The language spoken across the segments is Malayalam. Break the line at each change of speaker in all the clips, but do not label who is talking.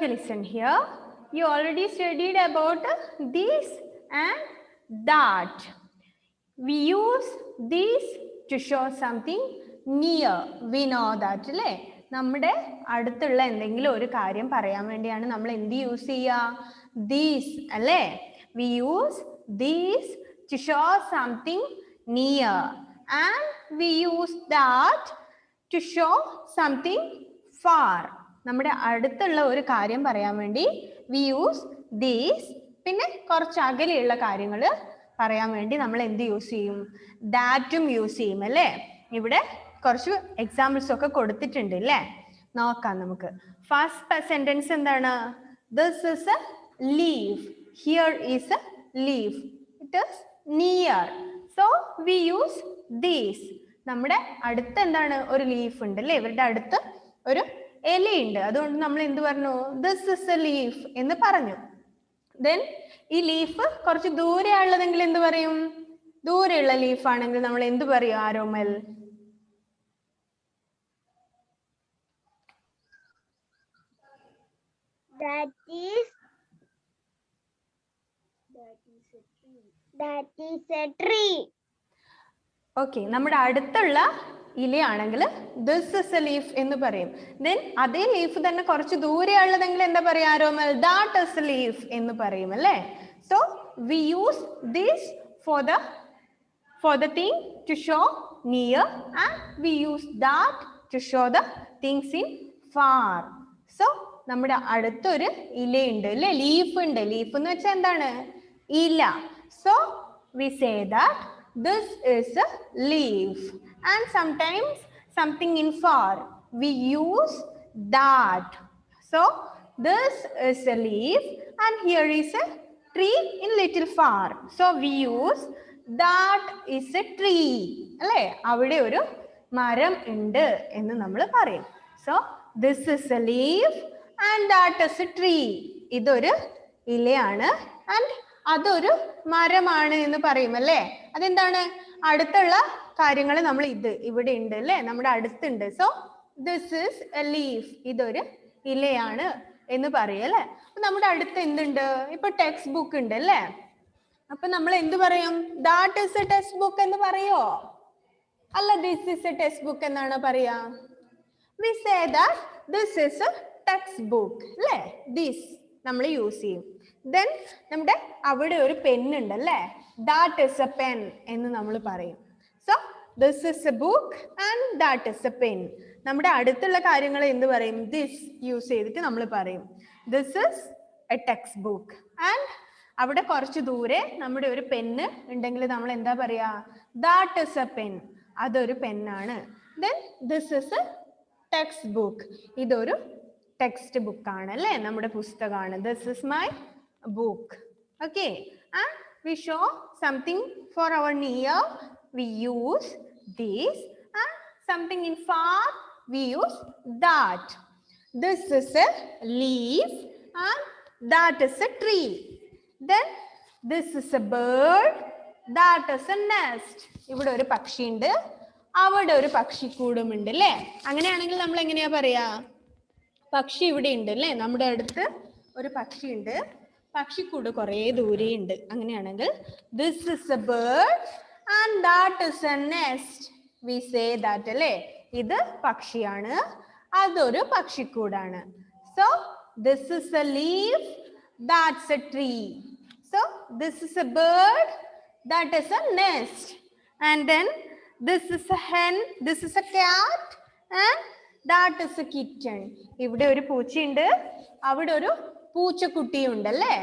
Okay, listen here. You already studied about this and that. We use this to show something near. We know that, അല്ലേ? നമ്മുടെ അടുത്തുള്ള എന്തെങ്കിലും ഒരു കാര്യം പറയാൻ വേണ്ടിയാണ് നമ്മൾ എന്ത് യൂസ് ചെയ്യുക? This, അല്ലേ? We use this to show something near. And we use that to show something far. നമ്മുടെ അടുത്തുള്ള ഒരു കാര്യം പറയാൻ വേണ്ടി we use this. പിന്നെ കുറച്ച് അകലെയുള്ള കാര്യങ്ങൾ പറയാൻ വേണ്ടി നമ്മൾ എന്ത് യൂസ് ചെയ്യും? ദാറ്റും യൂസ് ചെയ്യും, അല്ലേ? ഇവിടെ കുറച്ച് എക്സാമ്പിൾസ് ഒക്കെ കൊടുത്തിട്ടുണ്ട്, അല്ലേ? നോക്കാം നമുക്ക്. ഫസ്റ്റ് സെന്റൻസ് എന്താണ്? This is a leaf. Here is A leaf. It is near. So we use these. നമ്മുടെ അടുത്ത് എന്താണ്? ഒരു ലീഫ് ഉണ്ട്, അല്ലേ? ഇവരുടെ അടുത്ത് ഒരു ഇലയുണ്ട്. അതുകൊണ്ട് നമ്മൾ എന്ത് പറഞ്ഞു? ദിസ് ഇസ് എ ലീഫ് എന്ന് പറഞ്ഞു. ദെൻ ഈ ലീഫ് കുറച്ച് ദൂരെയുള്ളതെങ്കിൽ എന്ത് പറയും? ദൂരെയുള്ള ലീഫ് ആണെങ്കിൽ നമ്മൾ എന്ത് പറയും? ആരോമൽ?
That is a tree.
Okay, നമ്മുടെ അടുത്തുള്ള ഇലയാണെങ്കിൽ ദിസ് ഇസ് എ ലീഫ് എന്ന് പറയും. ദെൻ അതേ ലീഫ് തന്നെ കുറച്ച് ദൂരെയുള്ളതെങ്കിൽ എന്താ പറയാ Aromal? That is a leaf എന്ന് പറയും, അല്ലേ? So we use this for the thing to show near and we use that to show the things in far. So നമ്മുടെ അടുത്തൊരു ഇലയുണ്ട്, അല്ലേ? ലീഫ് ഉണ്ട്. ലീഫ് എന്ന് വെച്ചാൽ എന്താണ്? ഇല. So we say that this is a leaf. And sometimes something in far, we use that. So this is a leaf and here is a tree in little far. So we use that is a tree, അല്ലേ? അവിടെ ഒരു മരം ഉണ്ട് എന്ന് നമ്മൾ പറയും. So this is a leaf and that is a tree. ഇതൊരു ഇലയാണ് and അതൊരു മരമാണ് എന്ന് പറയും, അല്ലേ? അതെന്താണ്? അടുത്തുള്ള കാര്യങ്ങൾ നമ്മൾ ഇവിടെ ഉണ്ട്, അല്ലേ? നമ്മുടെ അടുത്തുണ്ട്. So this is A leaf. ഇതൊരു ഇലയാണ് എന്ന് പറയും, അല്ലേ? അപ്പൊ നമ്മുടെ അടുത്ത് എന്തുണ്ട്? ഇപ്പൊ ടെക്സ്റ്റ് ബുക്ക് ഉണ്ട്, അല്ലേ? അപ്പൊ നമ്മൾ എന്ത് പറയും? That is A text book എന്ന് പറയോ? അല്ല, this is A text book എന്നാണ് പറയാ? V say that this is A text book, അല്ലേ? ദിസ് നമ്മൾ യൂസ് ചെയ്യും. ദെൻ നമ്മുടെ അവിടെ ഒരു പെൻ ഉണ്ട്, അല്ലേ? ദാറ്റ് ഇസ് എ പെൻ എന്ന് നമ്മൾ പറയും. So this is A book and that is a pen. നമ്മുടെ അടുത്തുള്ള കാര്യങ്ങൾ എന്ത് പറയും? ദിസ് യൂസ് ചെയ്തിട്ട് നമ്മൾ പറയും this is a text book. And അവിടെ കുറച്ച് ദൂരെ നമ്മുടെ ഒരു പെന്ന് ഉണ്ടെങ്കിൽ നമ്മൾ എന്താ പറയാ? That is a pen. അതൊരു പെന്നാണ്. Then this is a text book. ഇതൊരു ടെക്സ്റ്റ് ബുക്കാണ്, അല്ലേ? നമ്മുടെ പുസ്തകമാണ്. This is my book. Okay, and we show something for our near, we use this, and something in far, we use that. This is a leaf and that is a tree. Then this is a bird, that is a nest. ഇവിടെ ഒരു പക്ഷി ഉണ്ട്, അവിടെ ഒരു പക്ഷിക്കൂടും ഉണ്ട്, അല്ലേ? അങ്ങനെയാണെങ്കിൽ നമ്മൾ എങ്ങനെയാ പറയാ? പക്ഷി ഇവിടെ ഉണ്ട്, അല്ലേ? നമ്മുടെ അടുത്ത് ഒരു പക്ഷിയുണ്ട്, പക്ഷിക്കൂട് കുറേ ദൂരെ ഉണ്ട്. അങ്ങനെയാണെങ്കിൽ this is a bird and that is a nest. We say that, അല്ലേ? ഇത് പക്ഷിയാണ്, അതൊരു പക്ഷിക്കൂടാണ്. So this is a leaf, that's a tree. So this is a bird, that is a nest. And then this is a hen, this is a cat and that is a kitten. ഇവിടെ ഒരു പൂച്ചയുണ്ട്, അവിടെ ഒരു പൂച്ചക്കുട്ടിയുണ്ട്, അല്ലേ?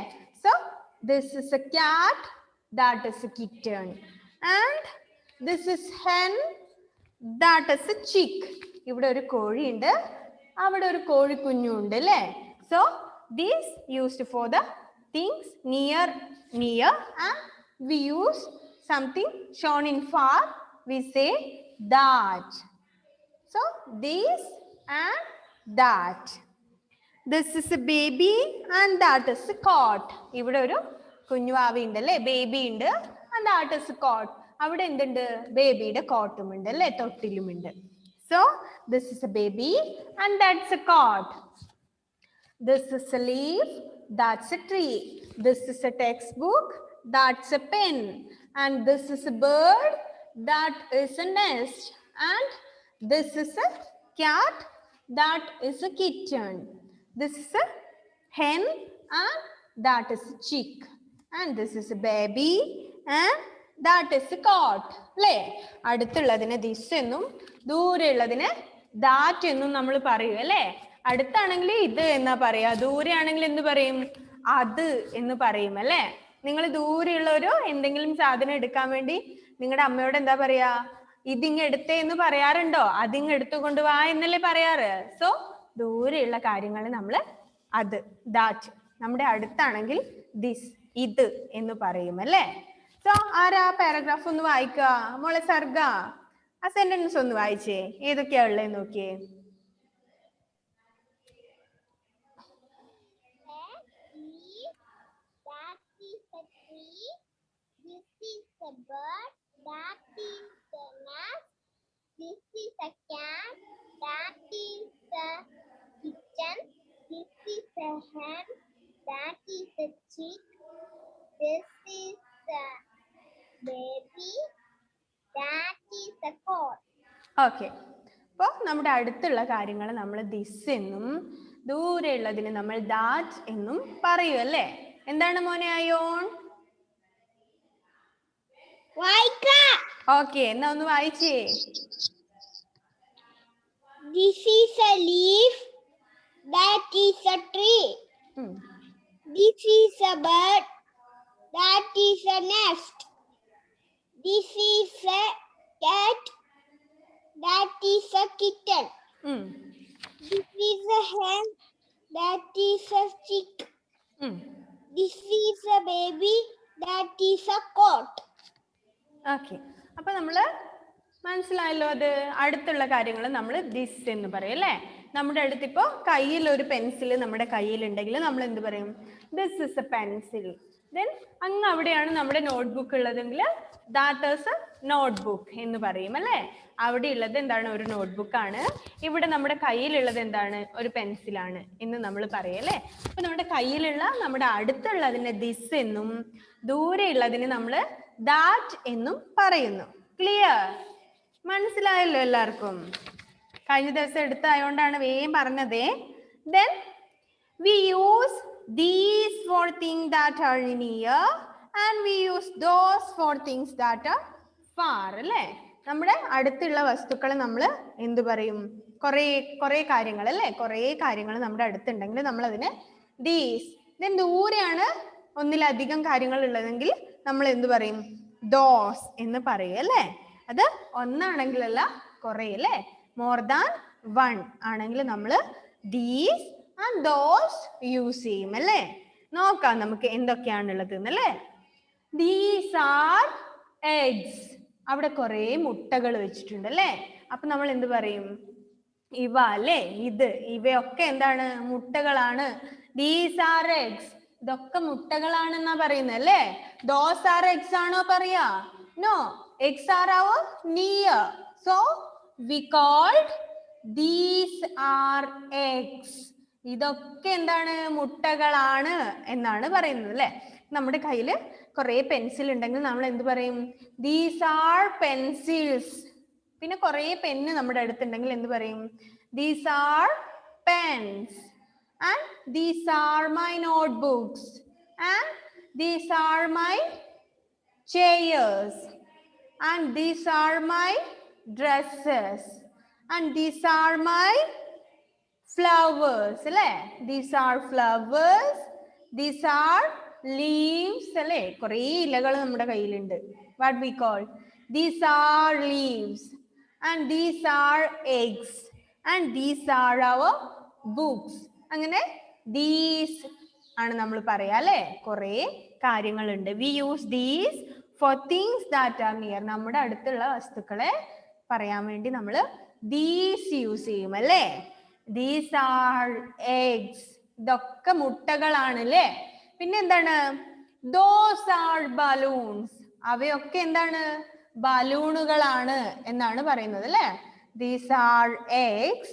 So this is a cat, that is a kitten. And this is hen, that is a chick. ഇവിടെ ഒരു കോഴിയുണ്ട്, അവിടെ ഒരു കോഴിക്കുഞ്ഞുണ്ട്, അല്ലേ? So these used for the things near and we use something shown in far, we say that. So this and that. This is a baby and that is a cot. ഇവിടെ ഒരു കുഞ്ഞുവാവി ഉണ്ട്, അല്ലേ? ബേബി ഉണ്ട്. and that is a cot. അവിടെ എന്തുണ്ട്? ബേബിയുടെ കോട്ടും ഉണ്ട്, അല്ലേ? തൊട്ടിലും ഉണ്ട്. So this is a baby and that's a cot. This is a leaf, that's a tree. This is a textbook, that's a pen. And this is a bird, that is a nest. And this is a cat, that is a kitten. This is a hen, and that is a chick. And this is a baby, and that is a cot. അല്ലേ? അടുത്തുള്ളതിനെ this എന്നും ദൂരെയുള്ളതിനെ that എന്നും നമ്മൾ പറയും അല്ലേ? അടുത്താണെങ്കിൽ ഇത് എന്നാ പറയാ, ദൂരെയാണെങ്കിൽ എന്ത് പറയും? അത് എന്ന് പറയും അല്ലേ? നിങ്ങൾ ദൂരെയുള്ളവരോ എന്തെങ്കിലും സാധനം എടുക്കാൻ വേണ്ടി നിങ്ങളുടെ അമ്മയോട് എന്താ പറയാ? ഇതിങ് എടുത്തേ എന്ന് പറയാറുണ്ടോ? അതിങ് എടുത്തുകൊണ്ട് വാ എന്നല്ലേ പറയാറ്? സോ ദൂരെയുള്ള കാര്യങ്ങൾ നമ്മൾ അത്, ദാറ്റ്. നമ്മുടെ അടുത്താണെങ്കിൽ ദിസ്, ഇത് എന്ന് പറയും അല്ലേ? സോ ആരാ പാരഗ്രാഫ് ഒന്ന് വായിക്കുക? മോളെ സർഗ ആ സെന്റൻസ് ഒന്ന് വായിച്ചേ. ഏതൊക്കെയാ ഉള്ളത് നോക്കിയേ.
This is a bird, that is the nest. This is a cat, that is the kitchen. This is a hen, that is a chick. This is a baby, that is a coat.
Okay, അപ്പോൾ നമ്മുടെ അടുത്തുള്ള കാര്യങ്ങൾ നമ്മൾ ദിസ് എന്നും ദൂരെയുള്ളതിന് നമ്മൾ ദാറ്റ് എന്നും പറയും അല്ലേ? എന്താണ് മോനെ അയോൺ? ഓക്കെ, എന്നാ ഒന്ന് വായിച്ചേ.
This is a leaf, that is a tree. This is a bird, that is a nest. This is a cat, that is a kitten. This is a hen, that is a chick. This is a baby, that is a coat.
Okay, അപ്പൊ നമ്മള് മനസ്സിലായല്ലോ. അത് അടുത്തുള്ള കാര്യങ്ങൾ നമ്മൾ ദിസ് എന്ന് പറയും അല്ലേ? നമ്മുടെ അടുത്തിപ്പോ കയ്യിൽ ഒരു പെൻസിൽ നമ്മുടെ കയ്യിലുണ്ടെങ്കിൽ നമ്മൾ എന്ത് പറയും? This is A pencil. Then അങ്ങ് അവിടെയാണ് നമ്മുടെ നോട്ട്ബുക്ക് ഉള്ളതെങ്കിൽ ദാറ്റ് ഈസ് എ നോട്ട്ബുക്ക് എന്ന് പറയും അല്ലേ? അവിടെ ഉള്ളത് എന്താണ്? ഒരു നോട്ട്ബുക്കാണ്. ഇവിടെ നമ്മുടെ കയ്യിലുള്ളത് എന്താണ്? ഒരു പെൻസിലാണ് എന്ന് നമ്മൾ പറയും അല്ലേ? അപ്പൊ നമ്മുടെ കയ്യിലുള്ള, നമ്മുടെ അടുത്തുള്ളതിനെ ദിസ് എന്നും ദൂരെയുള്ളതിന് നമ്മൾ ദാറ്റ് എന്നും പറയുന്നു. ക്ലിയർ? മനസ്സിലായല്ലോ എല്ലാവർക്കും? കഴിഞ്ഞ ദിവസം എടുത്തായോണ്ടാണ് വേഗം പറഞ്ഞതേ. Then we use these for things that are near and we use those for things that are far. അല്ലേ? നമ്മുടെ അടുത്തുള്ള വസ്തുക്കളെ നമ്മൾ എന്ത് പറയും? കുറേ കാര്യങ്ങൾ അല്ലേ? കുറേ കാര്യങ്ങൾ നമ്മുടെ അടുത്തുണ്ടെങ്കിൽ നമ്മൾ അതിനെ these. Then ദൂരെയാണ് ഒന്നിലധികം കാര്യങ്ങൾ ഉള്ളതെങ്കിൽ നമ്മൾ എന്ത് പറയും? those എന്ന് പറയും അല്ലേ? അത് ഒന്നാണെങ്കിലല്ല, കുറേ അല്ലേ? മോർ ദാൻ വൺ ആണെങ്കിൽ നമ്മൾ ദീസ് ആൻഡ് ദോസ് യൂസ് ചെയ്യും അല്ലേ? നോക്കാം നമുക്ക് എന്തൊക്കെയാണുള്ളത് എന്നല്ലേ. These are eggs. അവിടെ കുറേ മുട്ടകൾ വെച്ചിട്ടുണ്ട് അല്ലേ? അപ്പൊ നമ്മൾ എന്ത് പറയും? ഇവ അല്ലേ? ഇത്, ഇവയൊക്കെ എന്താണ്? മുട്ടകളാണ്. These are eggs. ഇതൊക്കെ മുട്ടകളാണെന്നാ പറയുന്നത് അല്ലേ? ദോസ് ആർ എഗ്സ് ആണോ പറയാ? No, eggs are our near. So we called these are eggs. ഇതൊക്കെ എന്താണ്? മുട്ടകളാണ് എന്നാണ് പറയുന്നത് അല്ലേ? നമ്മുടെ കയ്യിൽ കുറേ പെൻസിൽ ഉണ്ടെങ്കിൽ നമ്മൾ എന്ത് പറയും? These are pencils. പിന്നെ കുറേ പെന്ന് നമ്മുടെ അടുത്തുണ്ടെങ്കിൽ എന്ത് പറയും? These are pens. And these are my notebooks. And these are my chairs. And these are my dresses. And these are my flowers. അല്ലേ? These are flowers. These are leaves. അല്ലേ? കുറേ ഇലകൾ നമ്മുടെ കയ്യിലുണ്ട്. What we call? These are leaves. And these are eggs. And these are our books. അങ്ങനെ these ആണ് നമ്മൾ പറയാ അല്ലേ? കുറേ കാര്യങ്ങളുണ്ട്. We use these for things that are near. നമ്മുടെ അടുത്തുള്ള വസ്തുക്കളെ പറയാൻ വേണ്ടി നമ്മൾ these യൂസ് ചെയ്യും അല്ലേ? These are eggs. ഇതൊക്കെ മുട്ടകളാണ് അല്ലേ? പിന്നെ എന്താണ്? Those are balloons. അവയൊക്കെ എന്താണ്? ബലൂണുകളാണ് എന്നാണ് പറയുന്നത് അല്ലേ? These are eggs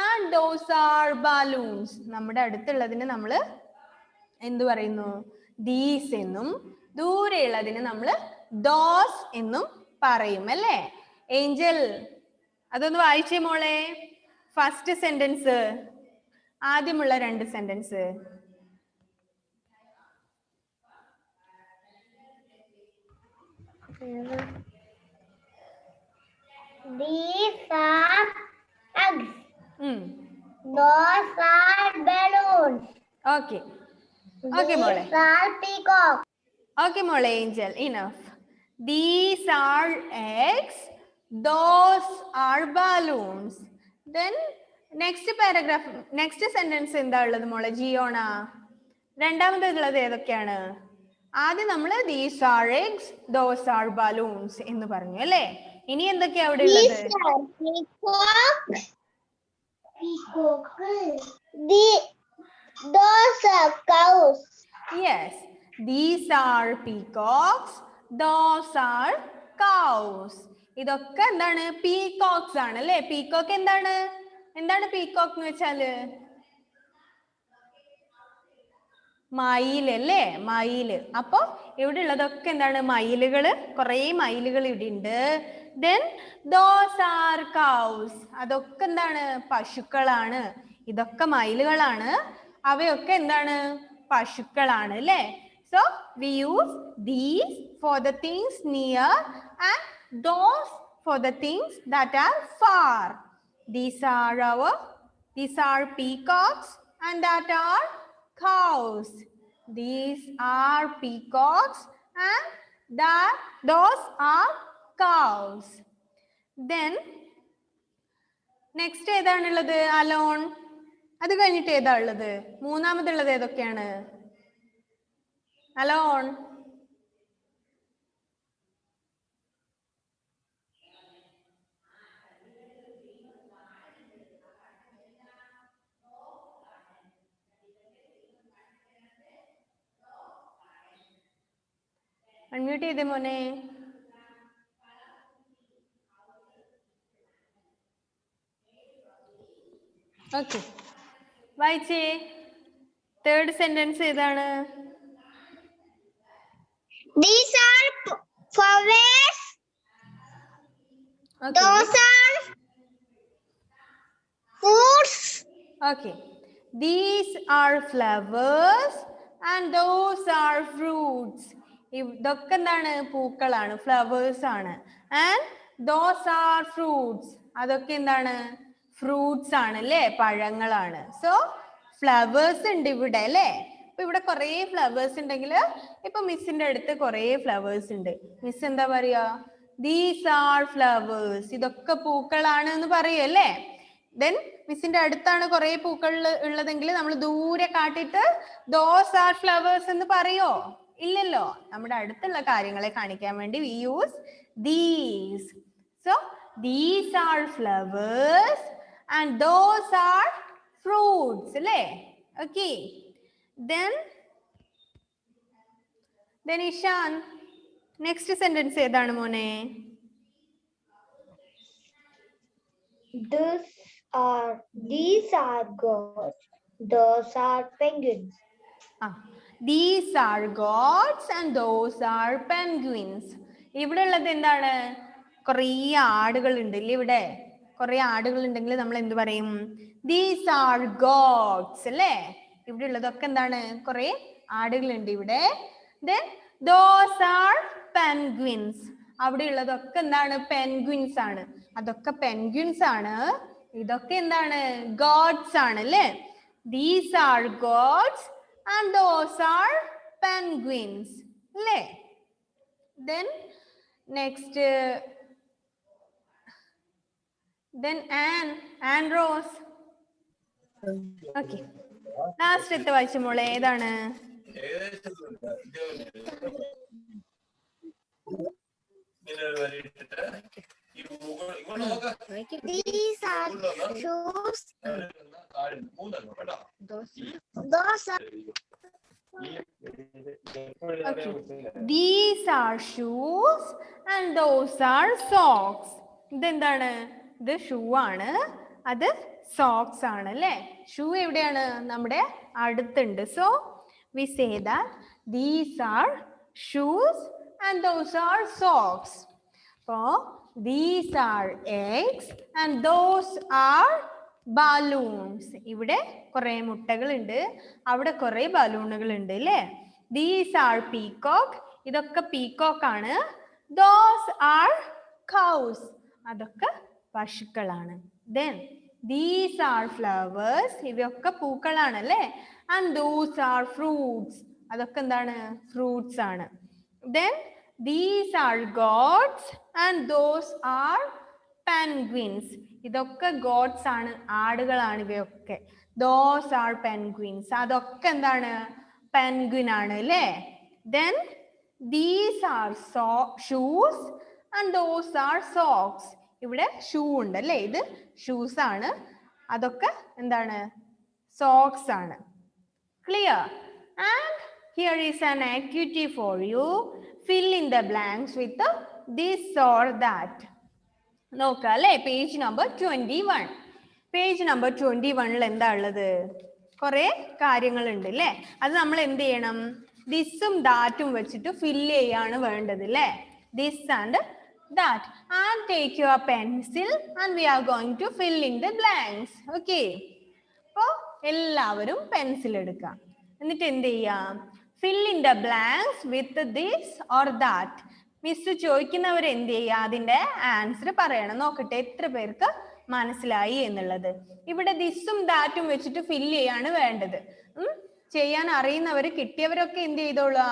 and those R balloons. നമ്മുടെ അടുത്തുള്ളതിന് നമ്മൾ എന്ത് പറയുന്നു? ദീസ് എന്നും ദൂരെയുള്ളതിന് നമ്മൾ ദോസ് എന്നും പറയും അല്ലേ? ഏഞ്ചൽ അതൊന്ന് വായിച്ചേ മോളെ. ഫസ്റ്റ് സെന്റൻസ്, ആദ്യമുള്ള 2 സെന്റൻസ്.
These are eggs.
ഉം.
Those are balloons.
Okay okay മോളെ.
These are peacocks.
Okay, Mole Angel, enough. These are eggs. Those are balloons. Then next paragraph, next sentence എന്താ ഉള്ളത് മോളെ? ജിയോണ രണ്ടാമതുള്ളത് ഏതൊക്കെയാണ്? ആദ്യം നമ്മൾ these are eggs, those are balloons എന്ന് പറഞ്ഞു അല്ലേ? ഇനി എന്തൊക്കെയാ അവിടെ ഉള്ളത്?
These are peacocks. Peacocks. Those are cows.
Yes. These are peacocks. Those are cows. ഇതൊക്കെ എന്താണ്? പീകോക്സ് ആണ് അല്ലേ? പീകോക്ക് എന്താണ്? എന്താണ് പീകോക്ക് എന്ന് വെച്ചാല്? മയിൽ അല്ലേ? മയില്. അപ്പൊ ഇവിടെ ഉള്ളതൊക്കെ എന്താണ്? മയിലുകള്. കുറെ മയിലുകൾ ഇവിടെ ഉണ്ട്. Then those are cows. അതൊക്കെ എന്താണ്? പശുക്കളാണ്. ഇതൊക്കെ മയിലുകളാണ്. അവയൊക്കെ എന്താണ്? പശുക്കളാണ് അല്ലേ? So we use these for the things near and those for the things that are far. These are peacocks and that are cows. These are peacocks and those are cows. Then next ഏതാണുള്ളത്? അലോൺ. അത് കഴിഞ്ഞിട്ട് ഏതാ ഉള്ളത്? മൂന്നാമതുള്ളത് ഏതൊക്കെയാണ്? അലോൺ. അൺമ്യൂട്ട് ചെയ്തേ മോനെ. ഓക്കെ, വായിച്ചേ. തേർഡ് സെന്റൻസ് ഏതാണ്?
These are flowers.
Okay.
Those are fruits.
Okay. These are flowers and those are fruits. ഇതൊക്കെ എന്താണ്? പൂക്കളാണ്, ഫ്ലവേഴ്സ് ആണ്. And those are fruits. അതൊക്കെ എന്താണ്? ഫ്രൂട്ട്സ് ആണ് അല്ലേ? പഴങ്ങളാണ്. സോ ഫ്ലവേഴ്സ് ഉണ്ട് ഇവിടെ അല്ലേ? അപ്പൊ ഇവിടെ കുറെ ഫ്ലവേഴ്സ് ഉണ്ടെങ്കിൽ ഇപ്പൊ മിസ്സിന്റെ അടുത്ത് കുറെ ഫ്ലവേഴ്സ് ഉണ്ട്. മിസ് എന്താ പറയാ? These are flowers. ഇതൊക്കെ പൂക്കളാണ് എന്ന് പറയല്ലേ? ദെൻ മിസ്സിന്റെ അടുത്താണ് കുറെ പൂക്കൾ ഉള്ളതെങ്കിൽ നമ്മൾ ദൂരെ കാട്ടിട്ട് ദോസ് ആർ ഫ്ലവേഴ്സ് എന്ന് പറയോ? ഇല്ലല്ലോ. നമ്മുടെ അടുത്തുള്ള കാര്യങ്ങളെ കാണിക്കാൻ വേണ്ടി we use these. So these are flowers and those are fruits അല്ലേ? Okay. Then Ishan, next sentence ഏതാണ് മോനെ?
These are goats. Those are penguins.
These are goats and those are penguins. ഇവിടെ ഉള്ളത് എന്താണ്? കുറേ ആടുകൾ ഉണ്ട് ഇല്ലേ? ഇവിടെ കുറെ ആടുകൾ ഉണ്ടെങ്കിൽ നമ്മൾ എന്ത് പറയും? These are goats അല്ലേ? ഇവിടെ ഉള്ളതൊക്കെ എന്താണ്? കുറെ ആടുകൾ ഉണ്ട് ഇവിടെ. Then those are penguins. അവിടെ ഉള്ളതൊക്കെ എന്താണ്? പെൻഗ്വിൻസ് ആണ്. അതൊക്കെ പെൻഗ്വിൻസ് ആണ്. ഇതൊക്കെ എന്താണ്? ഗോഡ്സ് ആണ് അല്ലേ? These are goats and those are penguins അല്ലേ? Then next then Anne Rose. Okay, last വായിച്ച മോളെ ഏതാണ്?
These are shoes. Those are
Okay. These are shoes and those are socks. ഇതെന്താണ്? ഇത് ഷൂ ആണ്, അത് സോക്സ് ആണ് അല്ലേ? ഷൂ എവിടെയാണ്? നമ്മുടെ അടുത്തുണ്ട്. So we say that these are shoes and those are socks. അപ്പോ these are eggs and those are balloons. ഇവിടെ കുറെ മുട്ടകൾ ഉണ്ട്, അവിടെ കുറെ ബലൂണുകൾ ഉണ്ട് അല്ലേ? These are peacock. ഇതൊക്കെ പീകോക്ക് ആണ്. Those are cows. അതൊക്കെ പശുക്കളാണ്. Then these are flowers. ഇവയൊക്കെ പൂക്കളാണ് അല്ലേ? And those are fruits. അതൊക്കെ എന്താണ്? ഫ്രൂട്ട്സ് ആണ്. Then these are goats and those are penguins. ഇതൊക്കെ ഗോഡ്സ് ആണ്, ആടുകളാണ് ഇവയൊക്കെ. Those are penguins. അതൊക്കെ എന്താണ്? പെൻഗ്വിൻ ആണ് അല്ലേ? Then these are shoes and those are socks. ഇവിടെ ഷൂ ഉണ്ട് അല്ലേ? ഇത് ഷൂസ് ആണ്, അതൊക്കെ എന്താണ്? സോക്സ് ആണ്. Clear? And here is an activity for you. Fill in the blanks with this or that. നോക്കുക അല്ലേ? Page number 21. പേജ് നമ്പർ 21ൽ എന്താ ഉള്ളത്? കുറെ കാര്യങ്ങളുണ്ട് അല്ലേ? അത് നമ്മൾ എന്ത് ചെയ്യണം? ദിസും ദാറ്റും വെച്ചിട്ട് ഫില്ല് ചെയ്യാണ് വേണ്ടത് അല്ലേ? This and that. And take your pencil and we are going to fill in the blanks. Okay, അപ്പോൾ എല്ലാവരും പെൻസിൽ എടുക്കാം. എന്നിട്ട് എന്ത് ചെയ്യാം? Fill in the blanks with this or that. Miss ചോദിക്കുന്നവർ എന്ത് ചെയ്യുക? അതിന്റെ ആൻസർ പറയണം. നോക്കട്ടെ എത്ര പേർക്ക് മനസ്സിലായി എന്നുള്ളത്. ഇവിടെ ദിസും ദാറ്റും വെച്ചിട്ട് ഫില്ല് ചെയ്യാണ് വേണ്ടത്. ചെയ്യാൻ അറിയുന്നവർ, കിട്ടിയവരൊക്കെ എന്ത് ചെയ്തോളുക?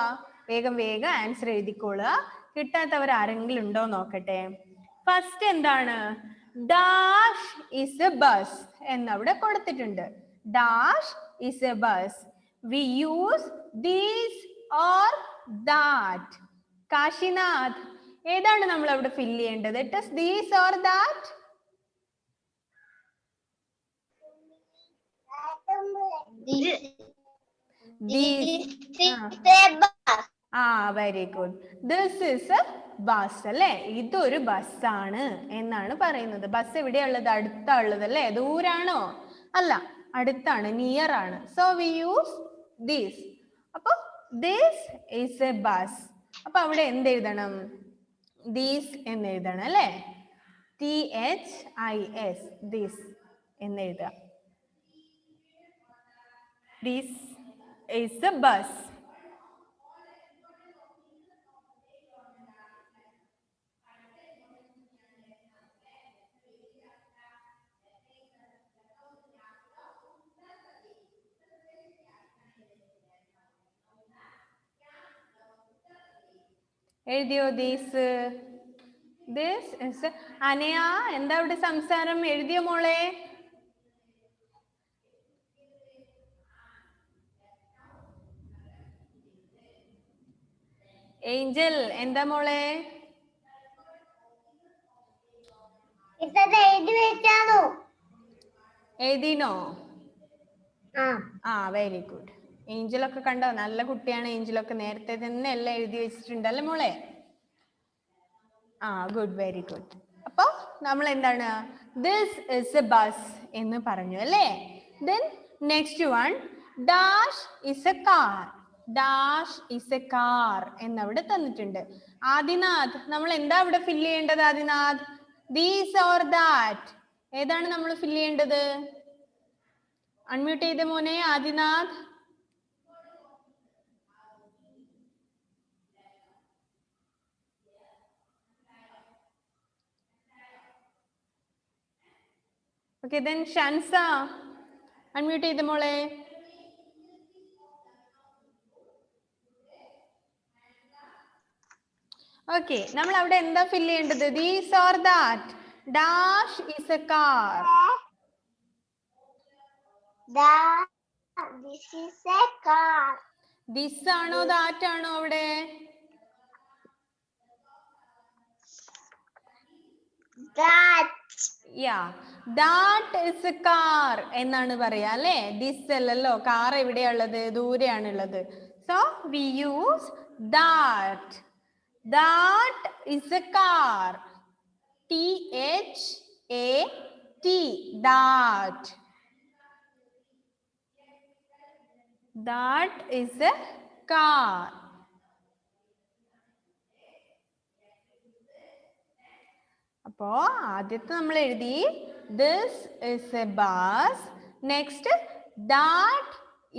വേഗം വേഗം ആൻസർ എഴുതിക്കോളുക. കിട്ടാത്തവർ ആരെങ്കിലും ഉണ്ടോ നോക്കട്ടെ. ഫസ്റ്റ് എന്താണ്? ഡാഷ് ഇസ് എ ബസ് എന്നവിടെ കൊടുത്തിട്ടുണ്ട്. Dash is A bus. We use this or that. Kashinath, ഏതാണ് നമ്മൾ അവിടെ ഫില്ല് ചെയ്യേണ്ടത്? It is this or that? Very good. This is A bus അല്ലേ? ഇതൊരു ബസ്സാണ് എന്നാണ് പറയുന്നത്. ബസ് എവിടെയുള്ളത്? അടുത്താ ഉള്ളത് അല്ലേ? ദൂരാണോ? അല്ല, അടുത്താണ്, നിയർ ആണ്. So we use this. അപ്പൊ this is a bus. അപ്പൊ അവിടെ എന്ത് എഴുതണം? this എന്ന് എഴുതണം അല്ലേ? THIS, this എന്ന് എഴുതാം. This is a bus. എഴുതിയോ? This is. അനയ, എന്താ ഇവിടെ സംസാരം? എഴുതിയോ മോളെ? ഏഞ്ചൽ, എന്താ മോളെ? എഴുതിനോ? Very good. ഏഞ്ചലൊക്കെ കണ്ടോ? നല്ല കുട്ടിയാണ് ഏഞ്ചലൊക്കെ. നേരത്തെ തന്നെ എല്ലാം എഴുതി വെച്ചിട്ടുണ്ടല്ലേ മോളെ? Good, very good. അപ്പൊ നമ്മൾ എന്താണ്? ദിസ് ഇസ് എ ബസ് എന്ന് പറഞ്ഞു അല്ലേ? Then next one, dash is a car. Dash is a car എന്നവിടെ തന്നിട്ടുണ്ട്. ആദിനാഥ്, നമ്മൾ എന്താ അവിടെ ഫില്ല് ചെയ്യേണ്ടത്? ആദിനാഥ്, ദീസ് ഓർ ദാറ്റ്, ഏതാണ് നമ്മൾ ഫില്ല് ചെയ്യേണ്ടത്? അൺമ്യൂട്ട് ചെയ്ത മോനെ Adinath. Okay, then Shansa, unmute ചെയ്ത മോളെ. ഓക്കെ, നമ്മൾ അവിടെ എന്താ ഫില്ല് ചെയ്യേണ്ടത്? This or that. Dash is a car.
This is a car.
This ആണോ that ആണോ അവിടെ?
That.
Yeah, that is a car എന്നാണ് പറയാ അല്ലേ? ദിസ് അല്ലല്ലോ, കാർ എവിടെയുള്ളത്? ദൂരെയാണുള്ളത്. So we use that. That is a car. THAT. T, that. That is a car. അപ്പോ ആദ്യത്തെ നമ്മൾ എഴുതി this is a bus. Next, that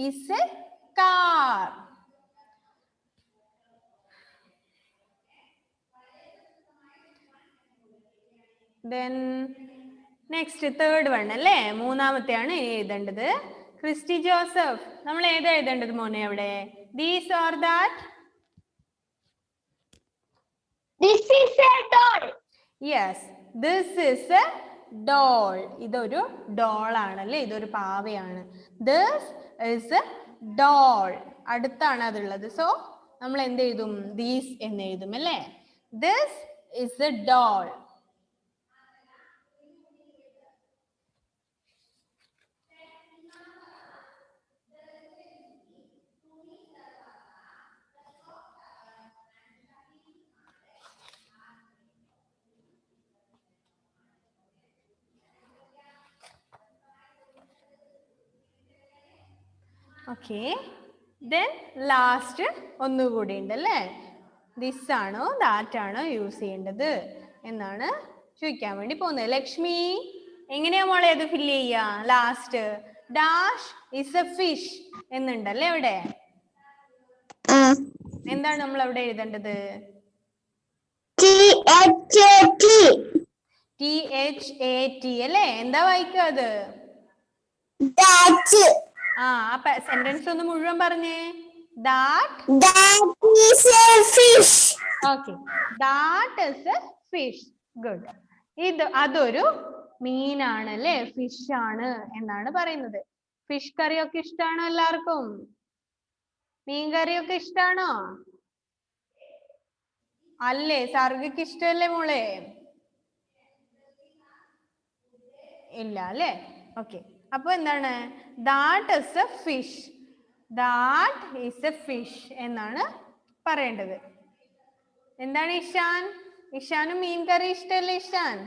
is a car. Then next third one അല്ലേ, മൂന്നാമത്തെയാണ് ഇനി എഴുതേണ്ടത്. ക്രിസ്റ്റി ജോസഫ്, നമ്മൾ ഏതാ എഴുതേണ്ടത് മോനെ അവിടെ? These or that?
This is a doll.
Yes, this is a doll. ഇതൊരു doll ആണല്ലേ, ഇതൊരു പാവയാണ്. This is a doll. അടുത്താണ് അതുള്ളത്. സോ നമ്മൾ എന്ത് എഴുതും? These എന്ന് എഴുതും അല്ലേ. This is a doll. Okay, then last ഒന്നുകൂടി ഉണ്ട് അല്ലേ. ദിസ് ആണോ ദാറ്റ് ആണോ യൂസ് ചെയ്യേണ്ടത് എന്നാണ് ചോദിക്കാൻ വേണ്ടി പോകുന്നത്. ലക്ഷ്മി, എങ്ങനെയാ മോളെ അത് ഫില്ല് ചെയ്യാ? Last dash is a fish എന്നുണ്ടല്ലേ അവിടെ. എന്താണ് നമ്മൾ അവിടെ എഴുതേണ്ടത്? THAT അല്ലേ. എന്താ വായിക്കുക അത്? ആ സെന്റൻസ് ഒന്ന് മുഴുവൻ പറഞ്ഞേ. That is a fish. Okay, that is a fish. Good. അതൊരു മീനാണ് അല്ലേ, ഫിഷ് ആണ് എന്നാണ് പറയുന്നത്. ഫിഷ് കറിയൊക്കെ ഇഷ്ടാണോ എല്ലാവർക്കും? മീൻ കറിയൊക്കെ ഇഷ്ടാണോ? അല്ലേ, സർഗക്ക് ഇഷ്ടല്ലേ മോളെ? ഇല്ല അല്ലേ. ഓക്കെ, അപ്പൊ എന്താണ്? That is a fish. That is a fish എന്നാണ് പറയേണ്ടത്. എന്താണ് ഇഷാൻ? ഇഷാനും മീൻ കറി ഇഷ്ടല്ലേ? ഇഷാൻ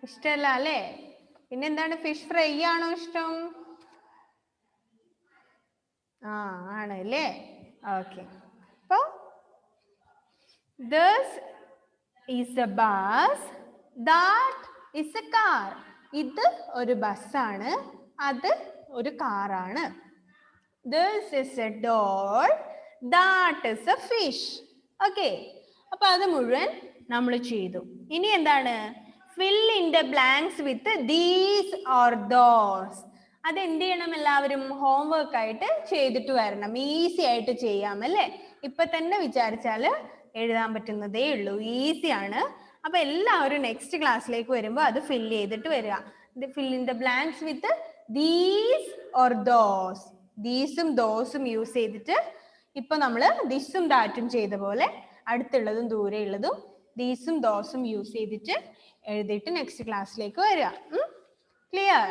ഇഷ്ടല്ല അല്ലേ. പിന്നെന്താണ്? ഫിഷ് ഫ്രൈ ആണോ ഇഷ്ടം? ആണ് അല്ലേ. ഓക്കെ, അപ്പൊ this is a bus. That is a car. ഇത് ഒരു ബസ്സാണ്, അത് ഒരു കാറാണ്. This is a doll. That is a fish. Okay, അപ്പൊ അത് മുഴുവൻ നമ്മൾ ചെയ്തു. ഇനി എന്താണ്? Fill in the blanks with these or those. അത് എന്ത് ചെയ്യണം? എല്ലാവരും ഹോംവർക്ക് ആയിട്ട് ചെയ്തിട്ട് വരണം. ഈസി ആയിട്ട് ചെയ്യാം അല്ലേ. ഇപ്പൊ തന്നെ വിചാരിച്ചാല് എഴുതാൻ പറ്റുന്നതേ ഉള്ളൂ. ഈസിയാണ്. അപ്പൊ എല്ലാവരും നെക്സ്റ്റ് ക്ലാസ്സിലേക്ക് വരുമ്പോൾ അത് ഫില്ല് ചെയ്തിട്ട് വരിക. Fill in the blanks with these or those. ദീസും ദോസും യൂസ് ചെയ്തിട്ട് ഇപ്പൊ നമ്മള് ദിസും ദാറ്റും ചെയ്ത പോലെ അടുത്തുള്ളതും ദൂരെയുള്ളതും ദീസും ദോസും യൂസ് ചെയ്തിട്ട് എഴുതിയിട്ട് നെക്സ്റ്റ് ക്ലാസ്സിലേക്ക് വരിക. ക്ലിയർ?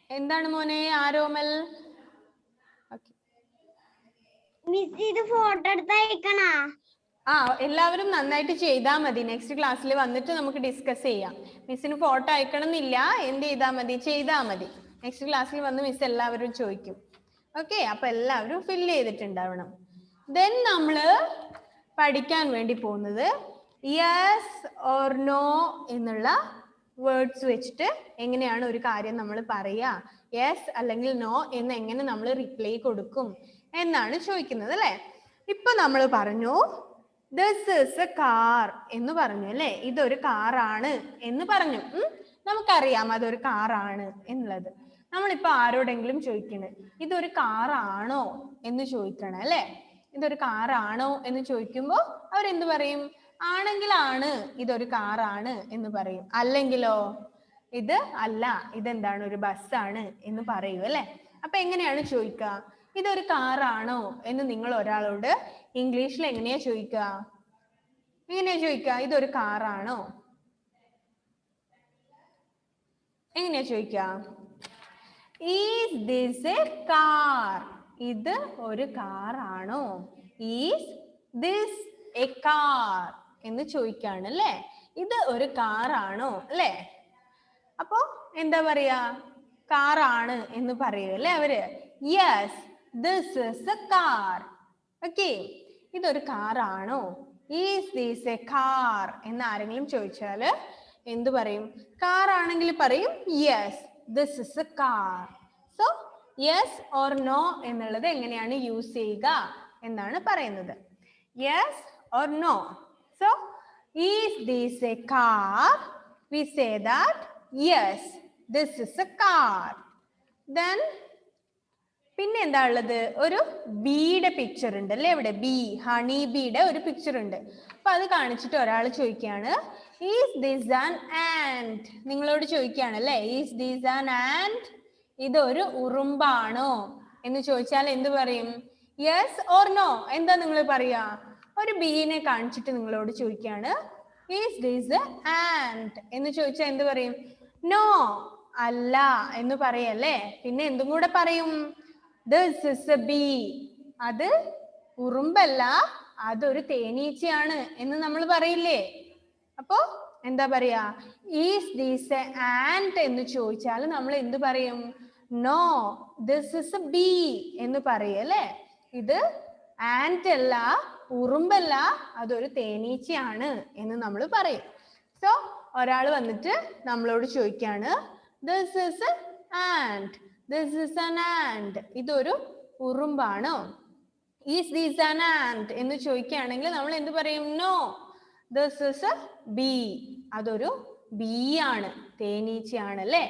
എന്താണ് മോനെ ആരോമൽ?
ഫോട്ടോ എടുത്തയക്കണ?
എല്ലാവരും നന്നായിട്ട് ചെയ്താൽ മതി. നെക്സ്റ്റ് ക്ലാസ്സിൽ വന്നിട്ട് നമുക്ക് ഡിസ്കസ് ചെയ്യാം. മിസ്സിന് ഫോട്ടോ അയക്കണം എന്നില്ല, എന്ത് ചെയ്താൽ മതി? ചെയ്താൽ മതി. നെക്സ്റ്റ് ക്ലാസ്സിൽ വന്ന് മിസ് എല്ലാവരും ചോദിക്കും. ഓക്കെ, അപ്പൊ എല്ലാവരും ഫില്ല് ചെയ്തിട്ടുണ്ടാവണം. ദെൻ നമ്മള് പഠിക്കാൻ വേണ്ടി പോകുന്നത് യെസ് ഓർ നോ എന്നുള്ള വേർഡ്സ് വെച്ചിട്ട് എങ്ങനെയാണ് ഒരു കാര്യം നമ്മൾ പറയുക, യെസ് അല്ലെങ്കിൽ നോ എന്ന് എങ്ങനെ നമ്മൾ റിപ്ലൈ കൊടുക്കും എന്നാണ് ചോദിക്കുന്നത് അല്ലേ. ഇപ്പൊ നമ്മൾ പറഞ്ഞു ദിസ് ഈസ് എ കാർ എന്ന് പറഞ്ഞു അല്ലേ. ഇതൊരു കാറാണ് എന്ന് പറഞ്ഞു. നമുക്കറിയാം അതൊരു കാറാണ് എന്നുള്ളത്. നമ്മളിപ്പോ ആരോടെങ്കിലും ചോദിക്കണേ ഇതൊരു കാറാണോ എന്ന് ചോദിക്കണം അല്ലേ. ഇതൊരു കാറാണോ എന്ന് ചോദിക്കുമ്പോൾ അവരെന്ത് പറയും? ആണെങ്കിലാണ് ഇതൊരു കാറാണ് എന്ന് പറയും. അല്ലെങ്കിലോ ഇത് അല്ല, ഇതെന്താണ്, ഒരു ബസ്സാണ് എന്ന് പറയൂ അല്ലെ. അപ്പൊ എങ്ങനെയാണ് ചോദിക്കുക? ഇതൊരു കാറാണോ എന്ന് നിങ്ങൾ ഒരാളോട് ഇംഗ്ലീഷിൽ എങ്ങനെയാ ചോദിക്കുക? എങ്ങനെയാ ചോദിക്കുക? ഇതൊരു കാറാണോ? എങ്ങനെയാ ചോദിക്കുക? Is this a car? ഇത് ഒരു കാറാണോ? Is this a car? എന്ന് ചോദിക്കാണ് അല്ലേ. ഇത് ഒരു കാറാണോ അല്ലേ? അപ്പോ എന്താ പറയാ? കാറാണ് എന്ന് പറയൂ അല്ലേ അവര്. Yes, this is a car. Okay, ഇതൊരു കാറാണോ? ഈസ് ദിസ് എ കാർ എന്ന് ആരെങ്കിലും ചോദിച്ചാല് എന്ത് പറയും? കാർ ആണെങ്കിൽ പറയും yes, this is a car. So yes or no എന്നുള്ളത് എങ്ങനെയാണ് യൂസ് ചെയ്യുക എന്നാണ് പറയുന്നത്. Yes or no. So is this a car? We say that yes, this is a car. Then പിന്നെ എന്താ ഉള്ളത്? ഒരു ബീയുടെ പിക്ചർ ഉണ്ട് അല്ലേ ഇവിടെ. ബി, ഹണി ബീയുടെ ഒരു പിക്ചർ ഉണ്ട്. അപ്പൊ അത് കാണിച്ചിട്ട് ഒരാൾ ചോദിക്കുകയാണ്, ഈസ് ദിസ് ആൻ ആൻഡ്? നിങ്ങളോട് ചോദിക്കുകയാണ് അല്ലേ, ഈസ് ദിസ് ആൻ ആൻഡ്? ഇതൊരു ഉറുമ്പാണോ എന്ന് ചോദിച്ചാൽ എന്ത് പറയും? Yes or no? എന്താ നിങ്ങൾ പറയാ? ഒരു ബീനെ കാണിച്ചിട്ട് നിങ്ങളോട് ചോദിക്കുകയാണ്, ഈസ് ദിസ് ആൻഡ് എന്ന് ചോദിച്ചാൽ എന്ത് പറയും? നോ, അല്ല എന്ന് പറയല്ലേ. പിന്നെ എന്തും കൂടെ പറയും? This is a bee. അത് ഉറുമ്പല്ല, അതൊരു തേനീച്ചയാണ് എന്ന് നമ്മൾ പറയില്ലേ. അപ്പോ എന്താ പറയാ? ഈസ് ദിസ് എ ആൻഡ് എന്ന് ചോദിച്ചാൽ നമ്മൾ എന്ത് പറയും? No, this is a bee എന്ന് പറയല്ലേ. ഇത് ആൻഡ് അല്ല, ഉറുമ്പല്ല, അതൊരു തേനീച്ചയാണ് എന്ന് നമ്മൾ പറയും. സോ ഒരാൾ വന്നിട്ട് നമ്മളോട് ചോദിക്കാണ്, this is ant, this is an ant. ഇതൊരു ഉറുമ്പാണോ? ഈസ് ദിസ് ആൻ ആൻഡ് എന്ന് ചോദിക്കുകയാണെങ്കിൽ നമ്മൾ എന്ത് പറയും? No, this is a bee. അതൊരു ബീ ആണ്, തേനീച്ചയാണ് അല്ലേ.